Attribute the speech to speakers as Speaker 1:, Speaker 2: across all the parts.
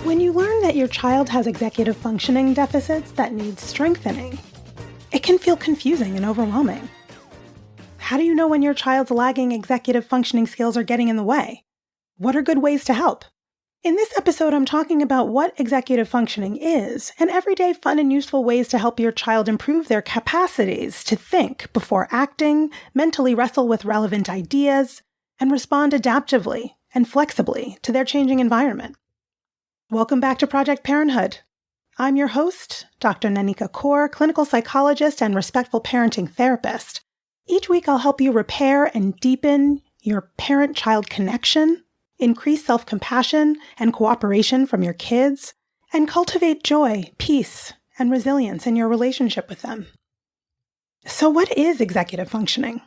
Speaker 1: When you learn that your child has executive functioning deficits that need strengthening, it can feel confusing and overwhelming. How do you know when your child's lagging executive functioning skills are getting in the way? What are good ways to help? In this episode, I'm talking about what executive functioning is and everyday fun and useful ways to help your child improve their capacities to think before acting, mentally wrestle with relevant ideas, and respond adaptively and flexibly to their changing environment. Welcome back to Project Parenthood. I'm your host, Dr. Nanika, clinical psychologist and respectful parenting therapist. Each week, I'll help you repair and deepen your parent-child connection, increase self-compassion and cooperation from your kids, and cultivate joy, peace, and resilience in your relationship with them. So what is executive functioning?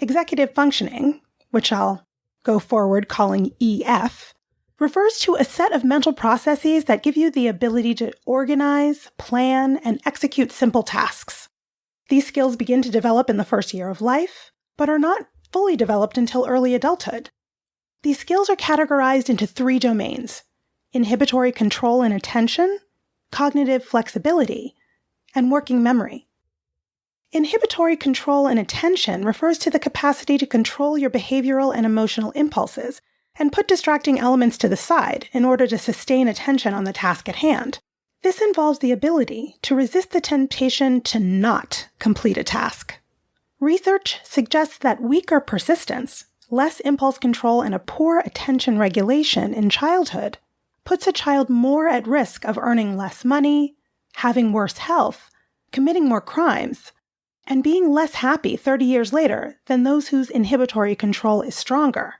Speaker 1: Executive functioning, which I'll go forward calling EF, refers to a set of mental processes that give you the ability to organize, plan, and execute simple tasks. These skills begin to develop in the first year of life, but are not fully developed until early adulthood. These skills are categorized into 3 domains: inhibitory control and attention, cognitive flexibility, and working memory. Inhibitory control and attention refers to the capacity to control your behavioral and emotional impulses and put distracting elements to the side in order to sustain attention on the task at hand. This involves the ability to resist the temptation to not complete a task. Research suggests that weaker persistence, less impulse control, and a poor attention regulation in childhood puts a child more at risk of earning less money, having worse health, committing more crimes, and being less happy 30 years later than those whose inhibitory control is stronger.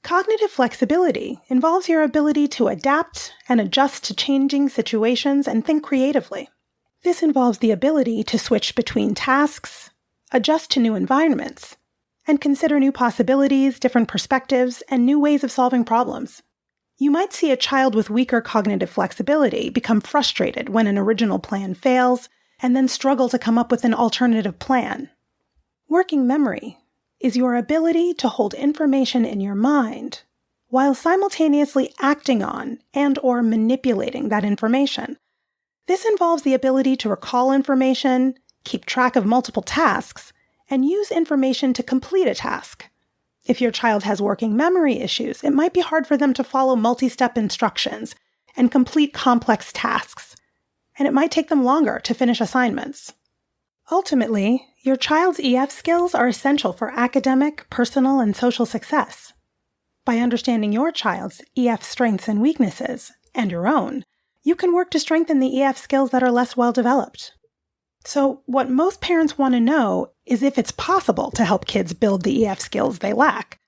Speaker 1: Cognitive flexibility involves your ability to adapt and adjust to changing situations and think creatively. This involves the ability to switch between tasks, adjust to new environments, and consider new possibilities, different perspectives, and new ways of solving problems. You might see a child with weaker cognitive flexibility become frustrated when an original plan fails, and then struggle to come up with an alternative plan. Working memory is your ability to hold information in your mind while simultaneously acting on and/or manipulating that information. This involves the ability to recall information, keep track of multiple tasks, and use information to complete a task. If your child has working memory issues, it might be hard for them to follow multi-step instructions and complete complex tasks, and it might take them longer to finish assignments. Ultimately, your child's EF skills are essential for academic, personal, and social success. By understanding your child's EF strengths and weaknesses, and your own, you can work to strengthen the EF skills that are less well developed. So, what most parents want to know is if it's possible to help kids build the EF skills they lack.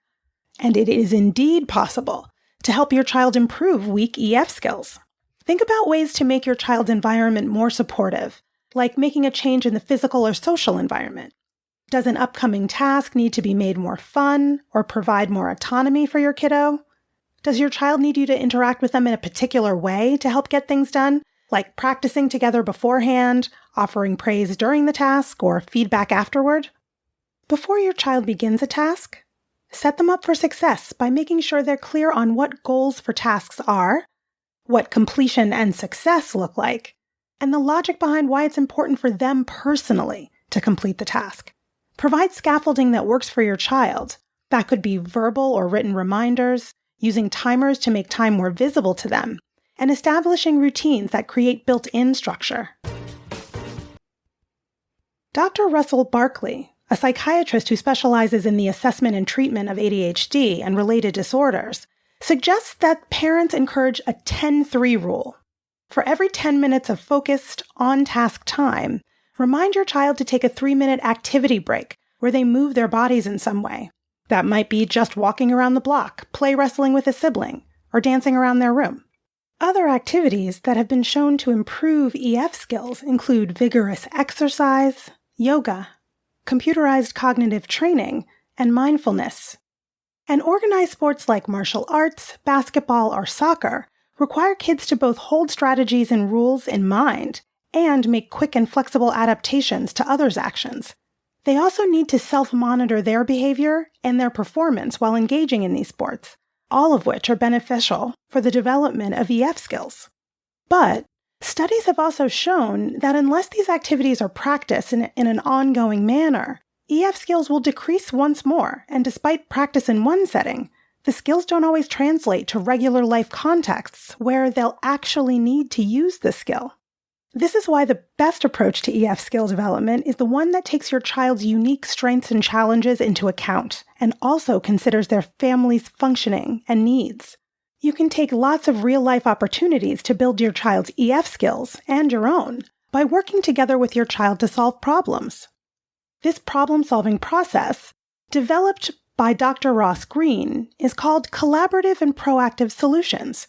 Speaker 1: And it is indeed possible to help your child improve weak EF skills. Think about ways to make your child's environment more supportive, like making a change in the physical or social environment. Does an upcoming task need to be made more fun or provide more autonomy for your kiddo? Does your child need you to interact with them in a particular way to help get things done, like practicing together beforehand, offering praise during the task, or feedback afterward? Before your child begins a task, set them up for success by making sure they're clear on what goals for tasks are, what completion and success look like, and the logic behind why it's important for them personally to complete the task. Provide scaffolding that works for your child. That could be verbal or written reminders, using timers to make time more visible to them, and establishing routines that create built-in structure. Dr. Russell Barkley, a psychiatrist who specializes in the assessment and treatment of ADHD and related disorders, suggests that parents encourage a 10-3 rule. For every 10 minutes of focused, on-task time, remind your child to take a 3-minute activity break where they move their bodies in some way. That might be just walking around the block, play wrestling with a sibling, or dancing around their room. Other activities that have been shown to improve EF skills include vigorous exercise, yoga, computerized cognitive training, and mindfulness. And organized sports like martial arts, basketball, or soccer require kids to both hold strategies and rules in mind and make quick and flexible adaptations to others' actions. They also need to self-monitor their behavior and their performance while engaging in these sports, all of which are beneficial for the development of EF skills. But studies have also shown that unless these activities are practiced in an ongoing manner, EF skills will decrease once more, and despite practice in one setting, the skills don't always translate to regular life contexts where they'll actually need to use the skill. This is why the best approach to EF skill development is the one that takes your child's unique strengths and challenges into account and also considers their family's functioning and needs. You can take lots of real-life opportunities to build your child's EF skills and your own by working together with your child to solve problems. This problem-solving process, developed by Dr. Ross Green, is called collaborative and proactive solutions.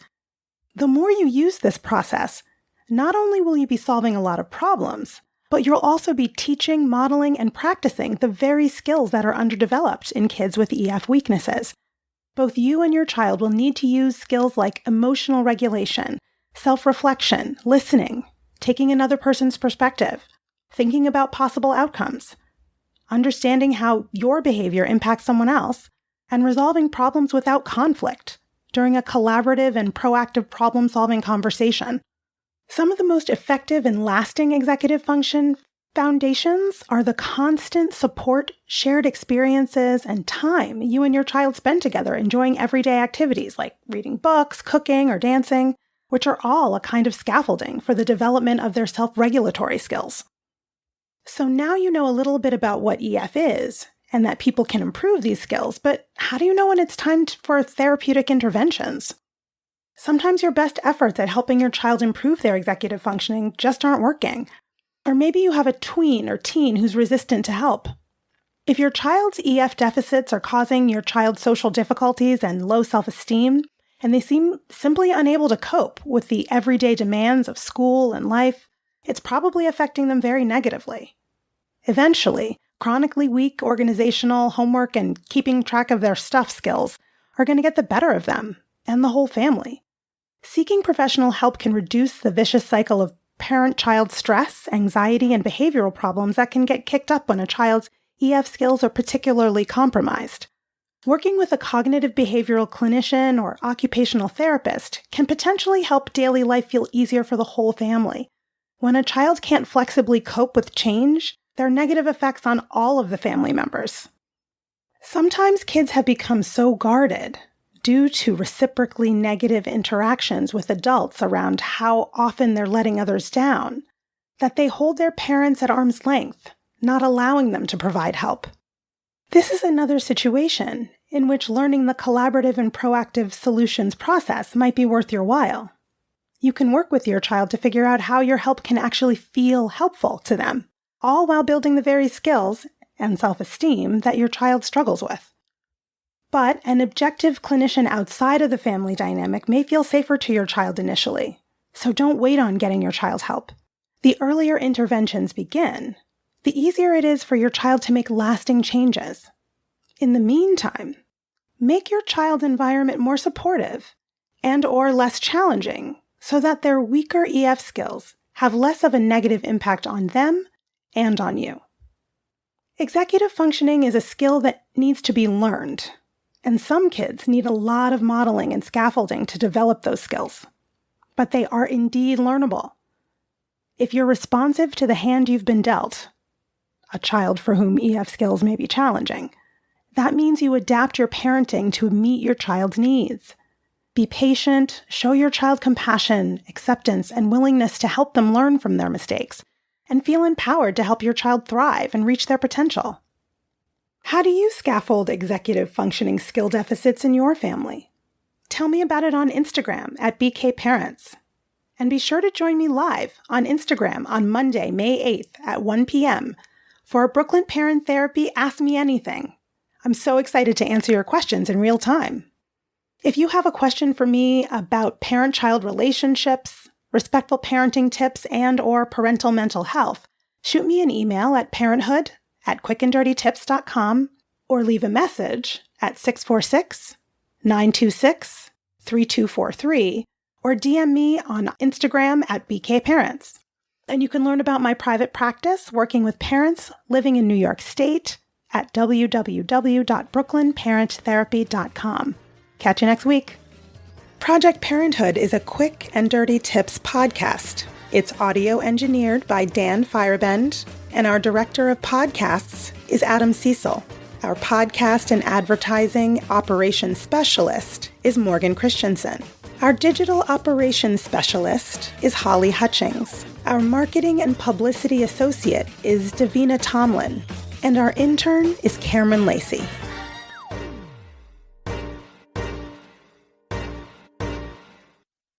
Speaker 1: The more you use this process, not only will you be solving a lot of problems, but you'll also be teaching, modeling, and practicing the very skills that are underdeveloped in kids with EF weaknesses. Both you and your child will need to use skills like emotional regulation, self-reflection, listening, taking another person's perspective, thinking about possible outcomes, understanding how your behavior impacts someone else, and resolving problems without conflict during a collaborative and proactive problem-solving conversation. Some of the most effective and lasting executive function foundations are the constant support, shared experiences, and time you and your child spend together enjoying everyday activities like reading books, cooking, or dancing, which are all a kind of scaffolding for the development of their self-regulatory skills. So now you know a little bit about what EF is, and that people can improve these skills, but how do you know when it's time for therapeutic interventions? Sometimes your best efforts at helping your child improve their executive functioning just aren't working. Or maybe you have a tween or teen who's resistant to help. If your child's EF deficits are causing your child's social difficulties and low self-esteem, and they seem simply unable to cope with the everyday demands of school and life, it's probably affecting them very negatively. Eventually, chronically weak organizational, homework, and keeping track of their stuff skills are going to get the better of them and the whole family. Seeking professional help can reduce the vicious cycle of parent-child stress, anxiety, and behavioral problems that can get kicked up when a child's EF skills are particularly compromised. Working with a cognitive behavioral clinician or occupational therapist can potentially help daily life feel easier for the whole family. When a child can't flexibly cope with change, there are negative effects on all of the family members. Sometimes kids have become so guarded due to reciprocally negative interactions with adults around how often they're letting others down, that they hold their parents at arm's length, not allowing them to provide help. This is another situation in which learning the collaborative and proactive solutions process might be worth your while. You can work with your child to figure out how your help can actually feel helpful to them, all while building the very skills and self-esteem that your child struggles with. But an objective clinician outside of the family dynamic may feel safer to your child initially, so don't wait on getting your child help. The earlier interventions begin, the easier it is for your child to make lasting changes. In the meantime, make your child's environment more supportive and/or less challenging so that their weaker EF skills have less of a negative impact on them and on you. Executive functioning is a skill that needs to be learned. And some kids need a lot of modeling and scaffolding to develop those skills. But they are indeed learnable. If you're responsive to the hand you've been dealt, a child for whom EF skills may be challenging, that means you adapt your parenting to meet your child's needs. Be patient, show your child compassion, acceptance, and willingness to help them learn from their mistakes, and feel empowered to help your child thrive and reach their potential. How do you scaffold executive functioning skill deficits in your family? Tell me about it on Instagram at BKParents. And be sure to join me live on Instagram on Monday, May 8th at 1 p.m. for a Brooklyn Parent Therapy Ask Me Anything. I'm so excited to answer your questions in real time. If you have a question for me about parent-child relationships, respectful parenting tips, and/or parental mental health, shoot me an email at parenthood@quickanddirtytips.com or leave a message at 646-926-3243 or DM me on Instagram at BKParents. And you can learn about my private practice working with parents living in New York State at www.brooklynparenttherapy.com. Catch you next week. Project Parenthood is a quick and dirty tips podcast. It's audio engineered by Dan Firebend, and our director of podcasts is Adam Cecil. Our podcast and advertising operations specialist is Morgan Christensen. Our digital operations specialist is Holly Hutchings. Our marketing and publicity associate is Davina Tomlin. And our intern is Cameron Lacey.